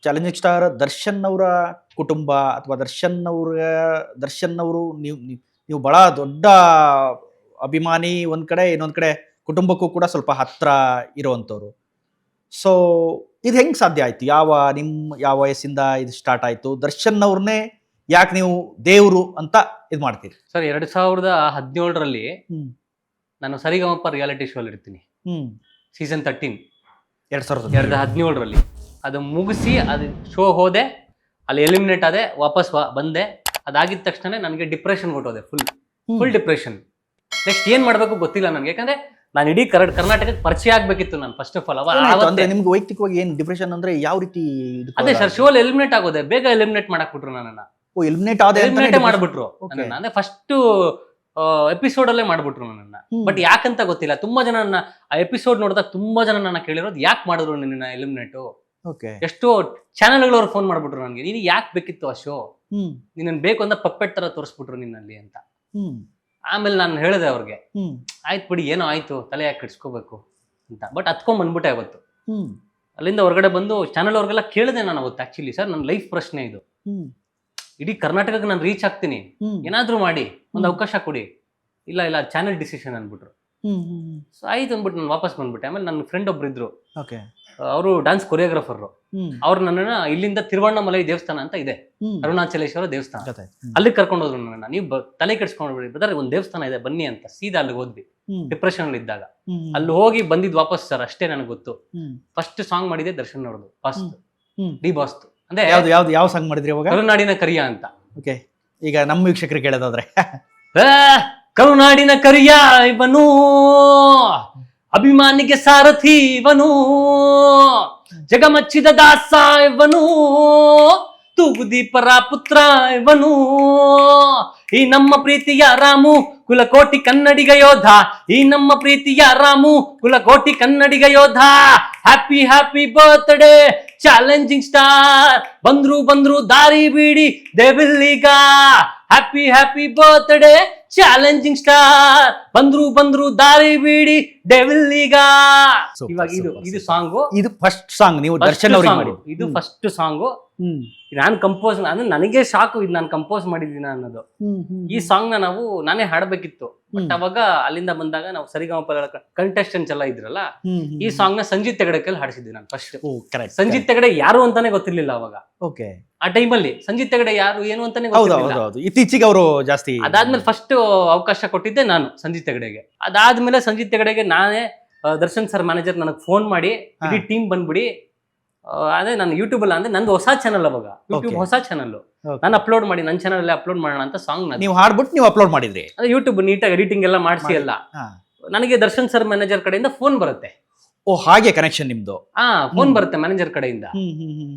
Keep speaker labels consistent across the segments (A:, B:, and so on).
A: Challenging star Darshan ಅವರ ಕುಟುಂಬ ಅಥವಾ ದರ್ಶನ್ ಅವರು ನೀವು ಬಹಳ ದೊಡ್ಡ ಅಭಿಮಾನಿ ಒಂದ್ ಕಡೆ, ಇನ್ನೊಂದ್ ಕಡೆ ಕುಟುಂಬಕ್ಕೂ ಕೂಡ ಸ್ವಲ್ಪ ಹತ್ರ ಇರುವಂತವ್ರು. ಸೊ ಇದು ಹೆಂಗ್ ಸಾಧ್ಯ ಆಯ್ತು? ಯಾವ ವಯಸ್ಸಿಂದ ಇದು ಸ್ಟಾರ್ಟ್ ಆಯ್ತು? ದರ್ಶನ್ ಅವ್ರನ್ನೇ ಯಾಕೆ ನೀವು ದೇವ್ರು ಅಂತ ಇದು ಮಾಡ್ತೀರಿ?
B: ಸರ್ 2017ರಲ್ಲಿ ನಾನು ಸರಿಗಮಪ ರಿಯಾಲಿಟಿ ಶೋ ಇರ್ತೀನಿ, ಸೀಸನ್ 13 2017ರಲ್ಲಿ. ಅದು ಮುಗಿಸಿ ಅದು ಶೋ ಹೋದೆ, ಅಲ್ಲಿ ಎಲಿಮಿನೇಟ್ ಆದೆ, ವಾಪಸ್ ಬಂದೆ. ಅದಾಗಿದ ತಕ್ಷಣ ನನಗೆ ಡಿಪ್ರೆಷನ್ ಕೊಟ್ಟೋದೆ, ಫುಲ್ ಡಿಪ್ರೆಷನ್. ನೆಕ್ಸ್ಟ್ ಏನ್ ಮಾಡ್ಬೇಕು ಗೊತ್ತಿಲ್ಲ ನನಗೆ, ಯಾಕಂದ್ರೆ ನಾನು ಇಡೀ ಕರ್ನಾಟಕಕ್ಕೆ ಪರಿಚಯ ಆಗ್ಬೇಕಿತ್ತು. ನಾನು ಫಸ್ಟ್ ಆಫ್ ಆಲ್
A: ನಿಮ್ಗೆ ವೈಯಕ್ತಿಕವಾಗಿ ಏನ್ ಡಿಪ್ರೆಷನ್ ಅಂದ್ರೆ ಯಾವ ರೀತಿ?
B: ಅದೇ ಸರ್, ಶೋ ಅಲ್ಲಿ ಎಲಿಮಿನೇಟ್ ಆಗೋದೆ, ಬೇಗ ಎಲಿಮಿನೇಟ್ ಮಾಡಕ್ ಬಿಟ್ರು ನನ್ನನ್ನ. ಎಲಿಮಿನೇಟ್ ಮಾಡ್ಬಿಟ್ರು ನನ್ನನ್ನ, ಅಂದ್ರೆ ಫಸ್ಟ್ ಎಪಿಸೋಡ್ ಅಲ್ಲೇ ಮಾಡ್ಬಿಟ್ರು ನನ್ನನ್ನ. ಬಟ್ ಯಾಕಂತ ಗೊತ್ತಿಲ್ಲ. ತುಂಬಾ ಜನ ಆ ಎಪಿಸೋಡ್ ನೋಡಿದಾಗ ತುಂಬಾ ಜನ ನನ್ನ ಕೇಳಿರೋದು, ಯಾಕೆ ಮಾಡಿದ್ರು ನಿನ್ನ ಎಲಿಮಿನೇಟ್? ಎಷ್ಟೋ ಚಾನೆಲ್ಗಳವ್ರು ಫೋನ್ ಮಾಡ್ಬಿಟ್ರು ನನಗೆ, ನೀನು ಯಾಕೆ ಬೇಕಿತ್ತು ಆ ಶೋ, ನಿನ್ನ ಬೇಕು ಅಂತ ಪಪ್ಪೆಟ್ ತರ ತೋರಿಸ್ಬಿಟ್ರು ನಿನ್ನಲ್ಲಿ ಅಂತ. ಆಮೇಲೆ ನಾನು ಹೇಳಿದೆ ಅವ್ರಿಗೆ, ಆಯ್ತು ಬಿಡಿ, ಏನೋ ಆಯ್ತು, ತಲೆ ಯಾಕೆ ಕೆಡ್ಸ್ಕೋಬೇಕು ಅಂತ. ಬಟ್ ಹತ್ಕೊಂಡ್ ಬಂದ್ಬಿಟ್ಟೆ ಅವತ್ತು. ಅಲ್ಲಿಂದ ಹೊರಗಡೆ ಬಂದು ಚಾನೆಲ್ ಅವ್ರಿಗೆಲ್ಲ ಕೇಳಿದೆ ನಾನು ಅವತ್ತು. ಆಕ್ಚುಲಿ ಸರ್, ನನ್ನ ಲೈಫ್ ಪ್ರಶ್ನೆ ಇದು. ಇಡೀ ಕರ್ನಾಟಕಕ್ಕೆ ನಾನು ರೀಚ್ ಆಗ್ತೀನಿ, ಏನಾದ್ರೂ ಮಾಡಿ ಒಂದು ಅವಕಾಶ ಕೊಡಿ. ಇಲ್ಲ ಚಾನೆಲ್ ಡಿಸಿಷನ್ ಅನ್ಬಿಟ್ರು. ಸೊ ಆಯ್ತು ಅಂದ್ಬಿಟ್ಟು ನಾನು ವಾಪಸ್ ಬಂದ್ಬಿಟ್ಟೆ. ಆಮೇಲೆ ನನ್ನ ಫ್ರೆಂಡ್ ಒಬ್ರು ಇದ್ರು, ಅವರು ಡಾನ್ಸ್ ಕೊರಿಯೋಗ್ರಾಫರ್. ಅವ್ರು ನನ್ನನ್ನ ಇಲ್ಲಿಂದ ತಿರುವಣ್ಣಾಮಲೈ ದೇವಸ್ಥಾನ ಅಂತ ಇದೆ, ಅರುಣಾಚಲೇಶ್ವರ ದೇವಸ್ಥಾನ, ಅಲ್ಲಿ ಕರ್ಕೊಂಡು ಹೋದ್ರು ನನ್ನನ್ನ. ನೀವು ತಲೆ ಕೆಡ್ಸ್ಕೊಂಡ್ಬಿಡಿ ಬ್ರದರ್, ಒಂದು ದೇವಸ್ಥಾನ ಇದೆ ಬನ್ನಿ ಅಂತ. ಸೀದಾ ಅಲ್ಲಿಗೆ ಹೋದ್ವಿ, ಡಿಪ್ರೆಷನ್ ಅಲ್ಲಿ ಇದ್ದಾಗ. ಅಲ್ಲಿ ಹೋಗಿ ಬಂದಿದ್ ವಾಪಸ್ ಸರ್, ಅಷ್ಟೇ ನನಗೆ ಗೊತ್ತು. ಫಸ್ಟ್ ಸಾಂಗ್ ಮಾಡಿದೆ ದರ್ಶನ್ ಅವ್ರದ್ದು, ಫಸ್ಟ್ ಡಿ ಬಾಸ್. ಅಂದ್ರೆ
A: ಯಾವ ಸಾಂಗ್ ಮಾಡಿದ್ರಿ ಅವಾಗ?
B: ಕರುನಾಡಿನ ಕರಿಯ ಅಂತ.
A: ಓಕೆ, ಈಗ ನಮ್ಮ ವೀಕ್ಷಕರಿಗೆ ಕೇಳೋದಾದ್ರೆ,
B: ಕರುನಾಡಿನ ಕರಿಯ ಇವನು, ಅಭಿಮಾನಿಗೆ ಸಾರಥಿ ಇವನು, ಜಗಮಚ್ಚಿದ ದಾಸ ಇವನು, ತೂಗುದೀಪರ ಪುತ್ರ ಇವನು, ಈ ನಮ್ಮ ಪ್ರೀತಿಯ ರಾಮು ಕುಲಕೋಟಿ ಕನ್ನಡಿಗ ಯೋಧ, ಈ ನಮ್ಮ ಪ್ರೀತಿಯ ರಾಮು ಕುಲಕೋಟಿ ಕನ್ನಡಿಗ ಯೋಧ. Happy happy birthday challenging star, ಬಂದ್ರು ದಾರಿ ಬೀಡಿ ದೇವಿಲ್ಲೀಗ. Happy happy birthday challenging star, ಬಂದ್ರು ದಾರಿ ಬೀಡಿ ಡೆವಿಲ್ಲೀಗ. ಇವಾಗ ಇದು ಸಾಂಗು,
A: ಇದು ಫಸ್ಟ್ ಸಾಂಗ್ ನೀವು ದರ್ಶನ್ ಅವ್ರಿಗೆ ಮಾಡಿ?
B: ಇದು ಫಸ್ಟ್ ಸಾಂಗು. ನಾನು ಕಂಪೋಸ್, ಅಂದ್ರೆ ನನಗೆ ಶಾಕು, ಇದು ನಾನು ಕಂಪೋಸ್ ಮಾಡಿದ್ದೀನಿ ಅನ್ನೋದು. ಈ ಸಾಂಗ್ ನಾವು ನಾನೇ ಹಾಡಬೇಕಿತ್ತು. ಬಟ್ ಅವಾಗ ಅಲ್ಲಿಂದ ಬಂದಾಗ ನಾವು ಸರಿಗಮಪ ಕಂಟೆಸ್ಟೆಂಟ್ಸ್ ಎಲ್ಲ ಇದ್ರಲ್ಲ, ಈ ಸಾಂಗ್ ನ ಸಂಜಿತ್ ಹೆಗಡೆ ಕೈಲಿ ಹಾಡಿಸಿದ್ವಿ ನಾನು ಫಸ್ಟ್. ಸಂಜಿತ್ ಹೆಗಡೆ ಯಾರು ಅಂತಾನೆ ಗೊತ್ತಿರ್ಲಿಲ್ಲ ಅವಾಗ. ಆ ಟೈಮಲ್ಲಿ ಸಂಜಿತ್ ಹೆಗಡೆ ಯಾರು ಏನು ಅಂತಾನೆ ಗೊತ್ತಿರಲಿಲ್ಲ.
A: ಇತ್ತೀಚೆಗೆ ಅವರು ಜಾಸ್ತಿ.
B: ಅದಾದ್ಮೇಲೆ ಫಸ್ಟ್ ಅವಕಾಶ ಕೊಟ್ಟಿದ್ದೆ ನಾನು ಸಂಜಿತ್ ಹೆಗಡೆಗೆ. ಅದಾದ್ಮೇಲೆ ಸಂಜಿತ್ ಹೆಗಡೆಗೆ ನಾನೇ ದರ್ಶನ್ ಸರ್ ಮ್ಯಾನೇಜರ್ ನನಗೆ ಫೋನ್ ಮಾಡಿ, ಇಡೀ ಟೀಮ್ ಬಂದ್ಬಿಡಿ, ಅದೇ ನಾನು ಯೂಟ್ಯೂಬ್ ಅಲ್ಲ, ಅಂದ್ರೆ ನಂದು ಹೊಸ ಚಾನಲ್, ಅವಾಗ ಯೂಟ್ಯೂಬ್ ಹೊಸ ಚಾನಲ್, ನಾನು ಅಪ್ಲೋಡ್ ಮಾಡಿ ನನ್ನ ಚಾನಲ್ ಅಲ್ಲಿ ಅಪ್ಲೋಡ್ ಮಾಡೋಣ ಅಂತ ಸಾಂಗ್
A: ನೀವು ಹಾಡ್ಬಿಟ್ಟು ನೀವು ಅಪ್ಲೋಡ್ ಮಾಡಿದ್ರಿ.
B: ಅದೇ ಯೂಟ್ಯೂಬ್ ನೀಟಾಗಿ ಎಡಿಟಿಂಗ್ ಎಲ್ಲ ಮಾಡಿಸಿ ಎಲ್ಲ. ನನಗೆ ದರ್ಶನ್ ಸರ್ ಮ್ಯಾನೇಜರ್ ಕಡೆಯಿಂದ ಫೋನ್ ಬರುತ್ತೆ.
A: ಓ, ಹಾಗೆ ಕನೆಕ್ಷನ್ ನಿಮ್ದು?
B: ಫೋನ್ ಬರುತ್ತೆ ಮ್ಯಾನೇಜರ್ ಕಡೆಯಿಂದ.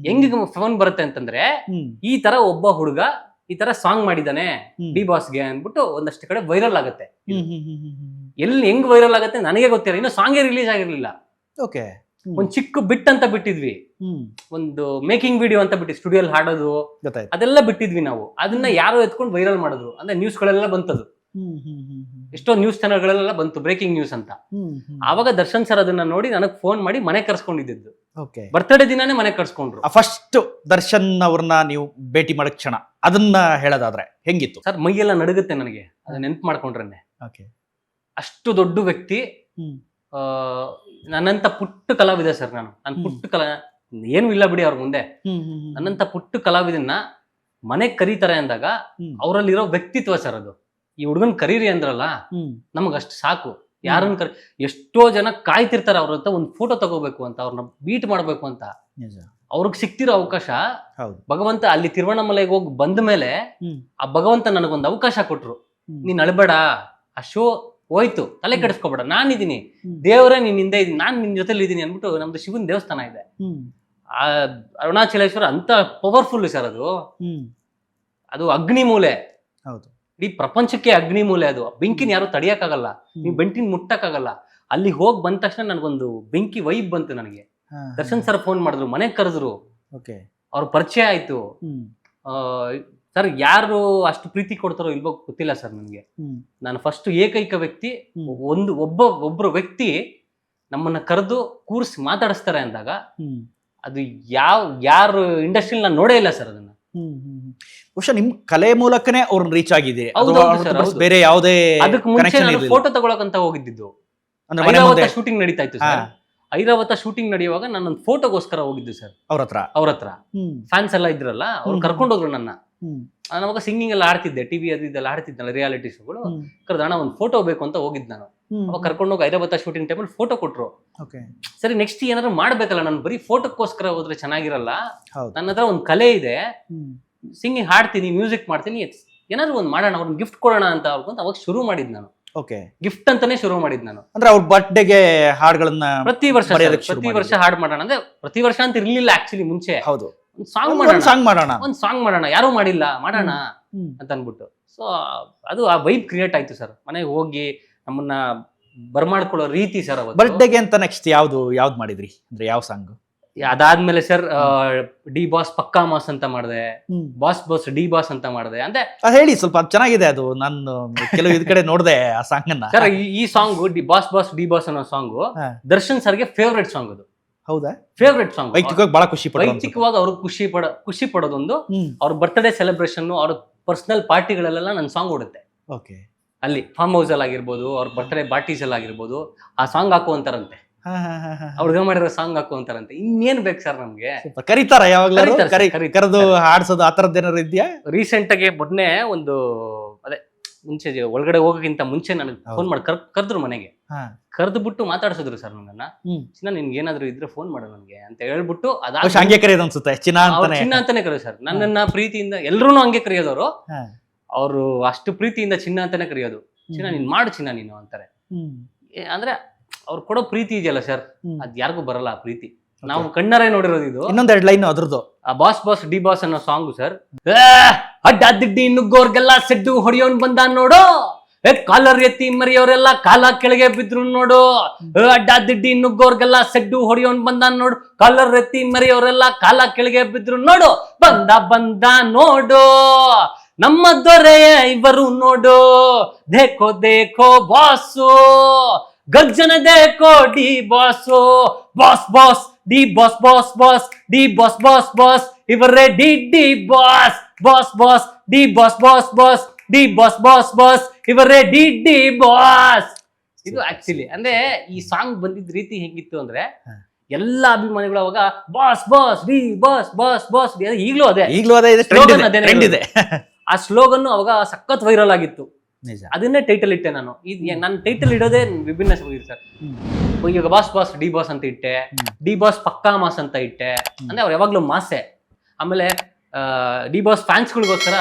B: ಹೆಂಗ್ ಫೋನ್ ಬರುತ್ತೆ ಅಂತಂದ್ರೆ, ಈ ತರ ಒಬ್ಬ ಹುಡುಗ ಈ ತರ ಸಾಂಗ್ ಮಾಡಿದಾನೆ ಡಿ ಬಾಸ್ಗೆ ಅಂದ್ಬಿಟ್ಟು ಒಂದಷ್ಟು ಕಡೆ ವೈರಲ್ ಆಗುತ್ತೆ. ಎಲ್ಲಿ ಹೆಂಗ್ ವೈರಲ್ ಆಗುತ್ತೆ ನನಗೆ ಗೊತ್ತಿಲ್ಲ, ಇನ್ನು ಸಾಂಗೇ ರಿಲೀಸ್ ಆಗಿರ್ಲಿಲ್ಲ.
A: ಓಕೆ,
B: ಒಂದ್ ಚಿಕ್ಕ ಬಿಟ್ ಅಂತ ಬಿಟ್ಟಿದ್ವಿ, ಒಂದು ಮೇಕಿಂಗ್ ವಿಡಿಯೋ ಅಂತ ಬಿಟ್ಟು ಸ್ಟುಡಿಯೋಲ್ ಹಾಡೋದು ಅದೆಲ್ಲ ಬಿಟ್ಟಿದ್ವಿ ನಾವು. ಅದನ್ನ ಯಾರೋ ಎತ್ಕೊಂಡು ವೈರಲ್ ಮಾಡಿದ್ರು, ಅಂದ್ರೆ ನ್ಯೂಸ್ ಗಳೆಲ್ಲ ಬಂತದು, ಎಷ್ಟೋ ನ್ಯೂಸ್ ಚಾನಲ್ ಗಳೆಲ್ಲ ಬಂತು, ಬ್ರೇಕಿಂಗ್ ನ್ಯೂಸ್ ಅಂತ. ಆವಾಗ ದರ್ಶನ್ ಸರ್ ಅದನ್ನ ನೋಡಿ ನನಗ್ ಫೋನ್ ಮಾಡಿ ಮನೆ ಕರ್ಸ್ಕೊಂಡಿದ್ದು. ಬರ್ತ್ಡೇ ದಿನಾನೇ ಮನೆ ಕರ್ಸ್ಕೊಂಡ್ರು.
A: ಫಸ್ಟ್ ದರ್ಶನ್ ಅವ್ರನ್ನ ನೀವು ಭೇಟಿ ಮಾಡಕ್ ಕ್ಷಣ ಅದನ್ನ ಹೇಳೋದಾದ್ರೆ ಹೆಂಗಿತ್ತು
B: ಸರ್? ಮೈಯೆಲ್ಲ ನಡುಗುತ್ತೆ ನನಗೆ ಅದನ್ನ ನೆನ್ಪು ಮಾಡ್ಕೊಂಡ್ರೆ. ಅಷ್ಟು ದೊಡ್ಡ ವ್ಯಕ್ತಿ, ನನ್ನಂತ ಪುಟ್ಟ ಕಲಾವಿದ ಸರ್. ನಾನು ಪುಟ್ಟ ಏನು ಇಲ್ಲ ಬಿಡಿ ಅವ್ರ ಮುಂದೆ. ನನ್ನಂತ ಪುಟ್ಟ ಕಲಾವಿದನ್ನ ಮನೆಗ್ ಕರೀತಾರೆ ಅಂದಾಗ ಅವರಲ್ಲಿರೋ ವ್ಯಕ್ತಿತ್ವ ಸರ್ ಅದು. ಈ ಹುಡುಗನ್ ಕರೀರಿ ಅಂದ್ರಲ್ಲ, ನಮಗಷ್ಟು ಸಾಕು. ಯಾರನ್ನ ಎಷ್ಟೋ ಜನ ಕಾಯ್ತಿರ್ತಾರೆ ಅವ್ರ ಹತ್ರ ಒಂದು ಫೋಟೋ ತಗೋಬೇಕು ಅಂತ, ಅವ್ರನ್ನ ಮೀಟ್ ಮಾಡ್ಬೇಕು ಅಂತ. ಅವ್ರಿಗೆ ಸಿಕ್ತಿರೋ ಅವಕಾಶ ಭಗವಂತ ಅಲ್ಲಿ ತಿರುವಣ್ಣಾಮಲೈಗೆ ಹೋಗಿ ಬಂದ ಮೇಲೆ ಆ ಭಗವಂತ ನನಗೊಂದು ಅವಕಾಶ ಕೊಟ್ರು. ನೀನ್ ಅಳಬೇಡ, ಆ ಶೋ ಹೋಯ್ತು, ತಲೆ ಕೆಡಿಸ್ಕೊಬೇಡ, ನಾನಿದ್ದೀನಿ, ದೇವರೇ ನಿನ್ ಹಿಂದೆ ಇದೀನಿ, ನಾನ್ ನಿನ್ ಜೊತೆಲಿ ಇದೀನಿ ಅನ್ಬಿಟ್ಟು ನಮ್ದು ಶಿವನ್ ದೇವಸ್ಥಾನ ಇದೆ ಆ ಅರುಣಾಚಲೇಶ್ವರ, ಅಂತ ಪವರ್ಫುಲ್ ಸರ್ ಅದು. ಅದು ಅಗ್ನಿ ಮೂಲೆ, ಇಡೀ ಪ್ರಪಂಚಕ್ಕೆ ಅಗ್ನಿ ಮೂಲೆ ಅದು. ಬೆಂಕಿನ ಯಾರು ತಡಿಯಕ್ಕಾಗಲ್ಲ, ನೀವು ಬೆಂಕಿನ ಮುಟ್ಟಕ್ಕಾಗಲ್ಲ. ಅಲ್ಲಿ ಹೋಗಿ ಬಂದ ತಕ್ಷಣ ನನಗೊಂದು ಬೆಂಕಿ ವೈಬ್ ಬಂತು ನನಗೆ. ದರ್ಶನ್ ಸರ್ ಫೋನ್ ಮಾಡಿದ್ರು, ಮನೆಗ್ ಕರೆದ್ರು, ಅವ್ರ ಪರಿಚಯ ಆಯ್ತು. ಸರ್ ಯಾರು ಅಷ್ಟು ಪ್ರೀತಿ ಕೊಡ್ತಾರೋ ಇಲ್ವೋ ಗೊತ್ತಿಲ್ಲ ಸರ್ ನನಗೆ. ನಾನು ಫಸ್ಟ್ ಏಕೈಕ ವ್ಯಕ್ತಿ, ಒಬ್ಬರು ವ್ಯಕ್ತಿ ನಮ್ಮನ್ನ ಕರೆದು ಕೂರಿಸಿ ಮಾತಾಡಿಸ್ತಾರೆ ಅಂದಾಗ ಅದು ಯಾರು ಇಂಡಸ್ಟ್ರಿಯಲ್ಲಿ ನಾನು ನೋಡೇ ಇಲ್ಲ ಸರ್ ಅದನ್ನ.
A: ಬಹುಶಃ ನಿಮ್ ಕಲೆ ಮೂಲಕನೇ ಅವ್ರನ್ನ ರೀಚ್ ಆಗಿದೆ,
B: ಹೌದು,
A: ಅಥವಾ
B: ಹೌದು sir, ಹೌದು.
A: ಬೇರೆ ಯಾವುದೇ
B: ಅದಕ್ಕೆ ಮುಂಚೆ
A: connection
B: ನಾನು
A: ಇರ್ಲಿಲ್ಲ.
B: ಫೋಟೋ ತಗೊಳಕಂತ ಹೋಗಿದ್ದು.
A: ಅಂದ್ರೆ ಮನೆ ಮುಂದೆ
B: ಶೂಟಿಂಗ್ ನಡೀತಾ ಇತ್ತು ಸರ್. ಐರಾವತ ಶೂಟಿಂಗ್ ನಡೆಯುವಾಗ ನಾನು ಒಂದು ಫೋಟೋಗೋಸ್ಕರ ಹೋಗಿದ್ದು ಸರ್
A: ಅವ್ರ ಹತ್ರ.
B: ಫ್ಯಾನ್ಸ್ ಎಲ್ಲ ಇದ್ರಲ್ಲ, ಅವ್ರು ಕರ್ಕೊಂಡು ಹೋದ್ರು ನನ್ನ. ನಾನು ಅವಾಗ ಸಿಂಗಿಂಗ್ ಎಲ್ಲ ಆಡ್ತಿದ್ದೆ, ಟಿವಿ ಅದು ಇದೆಲ್ಲ ಆಡ್ತಿದ್ದಲ್ಲ, ರಿಯಾಲಿಟಿ ಶೋಗಳು. ಕರೆದ ಅಣ್ಣ ಒಂದು ಫೋಟೋ ಬೇಕು ಅಂತ ಹೋಗಿದ್ದು ನಾನು. ಅವಾಗ ಕರ್ಕೊಂಡು ಹೋಗಿ ಐರಾವತ ಶೂಟಿಂಗ್ ಟೈಮಲ್ಲಿ ಫೋಟೋ ಕೊಟ್ರು. ಸರಿ, ನೆಕ್ಸ್ಟ್ ಏನಾದ್ರು ಮಾಡ್ಬೇಕಲ್ಲ, ನಾನು ಬರೀ ಫೋಟೋಕ್ಕೋಸ್ಕರ ಹೋದ್ರೆ ಚೆನ್ನಾಗಿರಲ್ಲ. ನನ್ನ ಹತ್ರ ಒಂದು ಕಲೆ ಇದೆ, ಸಿಂಗಿಂಗ್ ಹಾಡ್ತೀನಿ, ಮ್ಯೂಸಿಕ್ ಮಾಡ್ತೀನಿ, ಏನಾದ್ರು ಒಂದು ಮಾಡೋಣ, ಅವ್ರನ್ನ ಗಿಫ್ಟ್ ಕೊಡೋಣ ಅಂತ ಅವ್ರಿಗಂತ ಅವಾಗ ಶುರು ಮಾಡಿದ್ ನಾನು. ಗಿಫ್ಟ್ ಅಂತಾನೆ ಶುರು ಮಾಡಿದ್ ನಾನು.
A: ಅಂದ್ರೆ ಅವ್ರ ಬರ್ತ್ಡೇಗೆ ಹಾಡುಗಳನ್ನ
B: ಪ್ರತಿ ವರ್ಷ ಹಾಡ್ ಮಾಡೋಣ ಅಂದ್ರೆ, ಪ್ರತಿ ವರ್ಷ ಅಂತ ಇರ್ಲಿಲ್ಲ ಆಕ್ಚುಲಿ ಮುಂಚೆ.
A: ಹೌದು,
B: ಒಂದ್ ಸಾಂಗ್ ಮಾಡೋಣ, ಯಾರು ಮಾಡಿಲ್ಲ, ಮಾಡೋಣ ಅಂತ ಅನ್ಬಿಟ್ಟು. ಸೊ ಅದು ಆ ವೈಬ್ ಕ್ರಿಯೇಟ್ ಆಯ್ತು ಸರ್. ಮನೆಗೆ ಹೋಗಿ ನಮ್ಮನ್ನ ಬರ್ಮಾಡ್ಕೊಳ್ಳೋ ರೀತಿ ಸರ್. ಅವತ್ತು
A: ಬರ್ತ್ಡೇಗೆ ಅಂತ ನೆಕ್ಸ್ಟ್ ಯಾವ್ದು ಮಾಡಿದ್ರಿ, ಅಂದ್ರೆ ಯಾವ ಸಾಂಗ್?
B: ಅದಾದ್ಮೇಲೆ ಸರ್ ಡಿ ಬಾಸ್ ಪಕ್ಕಾ ಮಾಸ್ ಅಂತ ಮಾಡಿದೆ, ಬಾಸ್ ಡಿ ಬಾಸ್ ಅಂತ ಮಾಡಿದೆ. ಅಂದ್ರೆ
A: ಹೇಳಿ ಸ್ವಲ್ಪ, ಚೆನ್ನಾಗಿದೆ ಅದು. ನಾನು ಕೆಲವು ಇದ್ ಕಡೆ ನೋಡಿದೆ ಆ ಸಾಂಗ್ ಅನ್ನ
B: ಸರ್. ಈ ಸಾಂಗ್ ಬಾಸ್ ಡಿ ಬಾಸ್ ಅನ್ನೋ ಸಾಂಗ್ ದರ್ಶನ್ ಸರ್ಗೆ ಫೇವ್ರೆಟ್ ಸಾಂಗ್ ಅದು.
A: ಹೌದಾ?
B: Favourite song.
A: ವೈಯಕ್ತಿಕವಾಗಿ ಬಹಳ
B: ವೈಯಕ್ತಿಕವಾಗಿ ಅವ್ರಿಗೆ ಖುಷಿ ಪಡೋದೊಂದು. ಅವ್ರ ಬರ್ತ್ಡೇ ಸೆಲೆಬ್ರೇಷನ್, ಅವ್ರ ಪರ್ಸನಲ್ ಪಾರ್ಟಿಗಳಲ್ಲೆಲ್ಲ ನನ್ನ ಸಾಂಗ್ ಓಡುತ್ತೆ. ಅಲ್ಲಿ ಫಾರ್ಮ್ ಹೌಸ್ ಅಲ್ಲಿ ಆಗಿರ್ಬೋದು, ಅವ್ರ ಬರ್ತ್ಡೇ ಪಾರ್ಟೀಸ್ ಅಲ್ಲಿ ಆಗಿರ್ಬೋದು, ಆ ಸಾಂಗ್ ಹಾಕು ಅಂತಾರಂತೆ. ಅವ್ರಿಗೆ ಮಾಡಿರೋ ಸಾಂಗ್ ಹಾಕು ಅಂತಾರಂತೆ. ಇನ್ನೇನ್ ಬೇಕು ಸರ್ ನಮ್ಗೆ?
A: ಕರೀತಾರ ಯಾವಾಗ್ಲೂ? ಕರೆದು ಹಾಡ್ಸೋದು ಆ ತರದ್ ಏನಾರು ಇದೆಯಾ?
B: ರೀಸೆಂಟ್ ಆಗಿ ಮೊನ್ನೆ ಒಂದು, ಅದೇ ಮುಂಚೆ ಒಳಗಡೆ ಹೋಗೋಕ್ಕಿಂತ ಮುಂಚೆ ನನಗೆ ಫೋನ್ ಮಾಡಿ ಕರೆದ್ರು ಮನೆಗೆ. ಕರೆದು ಬಿಟ್ಟು ಮಾತಾಡ್ಸಿದ್ರು ಸರ್ ನನ್ನ. ಚಿನ್ನ ನಿನ್ಗೆ ಏನಾದ್ರು ಇದ್ರೆ ಫೋನ್ ಮಾಡು ನನ್ಗೆ ಅಂತ ಹೇಳ್ಬಿಟ್ಟು,
A: ಹಂಗೆ ಕರೆಯೋದು ಅನ್ಸುತ್ತೆ, ಚಿನ್ನ
B: ಅಂತಾನೆ ಕರೆಯೋದು ಸರ್. ನನ್ನನ್ನ ಪ್ರೀತಿಯಿಂದ ಎಲ್ರೂ ಹಂಗೆ ಕರೆಯೋದವ್ರು. ಅವ್ರು ಅಷ್ಟು ಪ್ರೀತಿಯಿಂದ ಚಿನ್ನ ಅಂತಾನೆ ಕರೆಯೋದು. ಚಿನ್ನ ನೀನ್ ಮಾಡು ಚಿನ್ನ ನೀನು ಅಂತಾರೆ. ಅಂದ್ರೆ ಅವ್ರು ಕೊಡೋ ಪ್ರೀತಿ ಇದೆಯಲ್ಲ ಸರ್, ಅದ್ ಯಾರಿಗೂ ಬರಲ್ಲ ಆ ಪ್ರೀತಿ. ನಾವು ಕಣ್ಣಾರೆ ನೋಡಿರೋದು ಇದು.
A: ಇನ್ನೊಂದೆರಡು ಲೈನ್ ಅದ್ರದ್ದು.
B: ಆ ಬಾಸ್ ಡಿ ಬಾಸ್ ಅನ್ನೋ ಸಾಂಗ್ ಸರ್. ಅಡ್ಡಾದಿಡ್ಡಿ ನುಗ್ಗೋರ್ಗೆಲ್ಲ ಸೆಡ್ಡು ಹೊಡಿಯೋನ್ ಬಂದ ನೋಡು, ಕಾಲರ್ ಎತ್ತಿ ಮರಿಯೋರೆಲ್ಲ ಕಾಲ ಕೆಳಗೆ ಬಿದ್ರು ನೋಡು. ಅಡ್ಡಾದಿಡ್ಡಿ ನುಗ್ಗೋರ್ಗೆಲ್ಲ ಸೆಡ್ಡು ಹೊಡಿಯೋನ್ ಬಂದ ನೋಡು, ಕಾಲರ್ ಎತ್ತಿ ಮರಿಯೋರೆಲ್ಲ ಕಾಲ ಕೆಳಗೆ ಬಿದ್ರು ನೋಡು. ಬಂದ ನೋಡು, ನಮ್ಮ ದೊರೆಯ ಇವರು ನೋಡು. ದೇಖೋ ದೇಖೋ ಬಾಸು, ಗರ್ಜನ ದೇಖೋ D boss. Boss D boss D boss ಇವರೇ D boss. D boss D boss ಇವರೇ ಡಿ ಬಾಸ್. ಇದು ಆಕ್ಚುಲಿ ಅಂದ್ರೆ ಈ ಸಾಂಗ್ ಬಂದಿದ್ ರೀತಿ ಹೆಂಗಿತ್ತು ಅಂದ್ರೆ, ಎಲ್ಲಾ ಅಭಿಮಾನಿಗಳು ಅವಾಗ ಬಾಸ್ ಡಿ ಬಾಸ್ ಈಗ್ಲೂ ಅದೇ
A: ಇದೆ.
B: ಆ ಸ್ಲೋಗನ್ ಅವಾಗ ಸಖತ್ ವೈರಲ್ ಆಗಿತ್ತು. ಅದನ್ನೇ ಟೈಟಲ್ ಇಟ್ಟೆ ನಾನು. ನನ್ನ ಟೈಟಲ್ ಇಡೋದೇ ವಿಭಿನ್ನ ಸರ್. ಈಗ ಬಾಸ್ ಡಿ ಬಾಸ್ ಅಂತ ಇಟ್ಟೆ, ಡಿ ಬಾಸ್ ಪಕ್ಕಾ ಮಾಸ್ ಅಂತ ಇಟ್ಟೆ. ಅಂದ್ರೆ ಅವ್ರು ಯಾವಾಗ್ಲೂ ಮಾಸೆ. ಆಮೇಲೆ D boss ಫ್ಯಾನ್ಸ್ಗಳಿಗೋಸ್ಕರ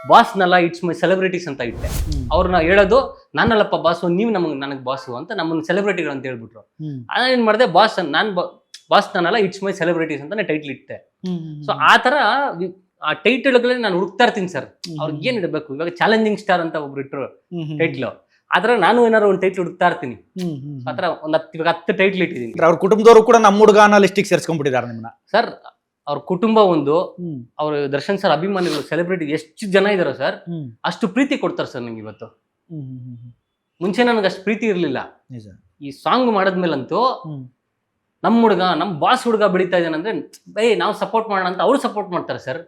B: boss Nalla it's my celebrities ಅಂತ ಇಟ್ಟೆ. ಅವ್ರನ್ನ ಹೇಳೋದು ನಾನಲ್ಲಪ್ಪ ಬಾಸು, ನೀವು ನನಗ್ ಬಾಸು ಅಂತ ನಮ್ಮನ್ನ ಸೆಲೆಬ್ರಿಟಿಗಳು ಅಂತ ಹೇಳ್ಬಿಟ್ರು. ಏನ್ ಮಾಡಿದೆ, ಬಾಸ್ ನಾನಲ್ಲ ಇಟ್ಸ್ ಮೈ ಸೆಲೆಬ್ರಿಟೀಸ್ ಅಂತ ಟೈಟಲ್ ಇಟ್ಟೆ. ಸೊ ಆ ತರ ಆ ಟೈಟಲ್ಗಳಲ್ಲಿ ನಾನು ಹುಡುಕ್ತಾ ಇರ್ತೀನಿ ಸರ್. ಅವ್ರಿಗೆ ಏನ್ ಇಡಬೇಕು, ಇವಾಗ ಚಾಲೆಂಜಿಂಗ್ ಸ್ಟಾರ್ ಅಂತ ಒಬ್ರು ಇಟ್ರು ಟೈಟ್ಲ್. ಆತರ ನಾನು ಏನಾದ್ರು ಒಂದು ಟೈಟ್ಲ್ ಹುಡುಕ್ತಾ ಇರ್ತೀನಿ. ಆತರ ಇವಾಗ 10 ಟೈಟ್ಲ್ ಇಟ್ಟಿದ್ದೀನಿ.
A: ಅವ್ರ ಕುಟುಂಬದವರು ಕೂಡ ನಮ್ಮ ಹುಡುಗನ ಲಿಸ್ಟಿಗೆ ಸೇರ್ಸ್ಕೊಂಡ್ಬಿಟ್ಟಿದ್ದಾರೆ ನಿಮ್ಮನ್ನ
B: ಸರ್. ಅವ್ರ ಕುಟುಂಬ ಒಂದು, ಅವ್ರ ದರ್ಶನ್ ಸರ್ ಅಭಿಮಾನಿಗಳು, ಸೆಲೆಬ್ರಿಟಿ ಎಷ್ಟು ಜನ ಇದಾರೋ ಸರ್, ಅಷ್ಟು ಪ್ರೀತಿ ಕೊಡ್ತಾರೆ ಸರ್ ನಂಗೆ ಇವತ್ತು. ಮುಂಚೆ ನನಗೆ ಅಷ್ಟು ಪ್ರೀತಿ ಇರ್ಲಿಲ್ಲ. ಈ ಸಾಂಗ್ ಮಾಡದ್ಮೇಲಂತೂ ನಮ್ಮ ಹುಡುಗ, ನಮ್ಮ ಬಾಸ್ ಹುಡುಗ ಬೆಳೀತಾ ಇದ್ದಾನಂದ್ರೆ ನಾವು ಸಪೋರ್ಟ್ ಮಾಡೋಣ ಅಂತ ಅವ್ರು ಸಪೋರ್ಟ್ ಮಾಡ್ತಾರೆ ಸರ್.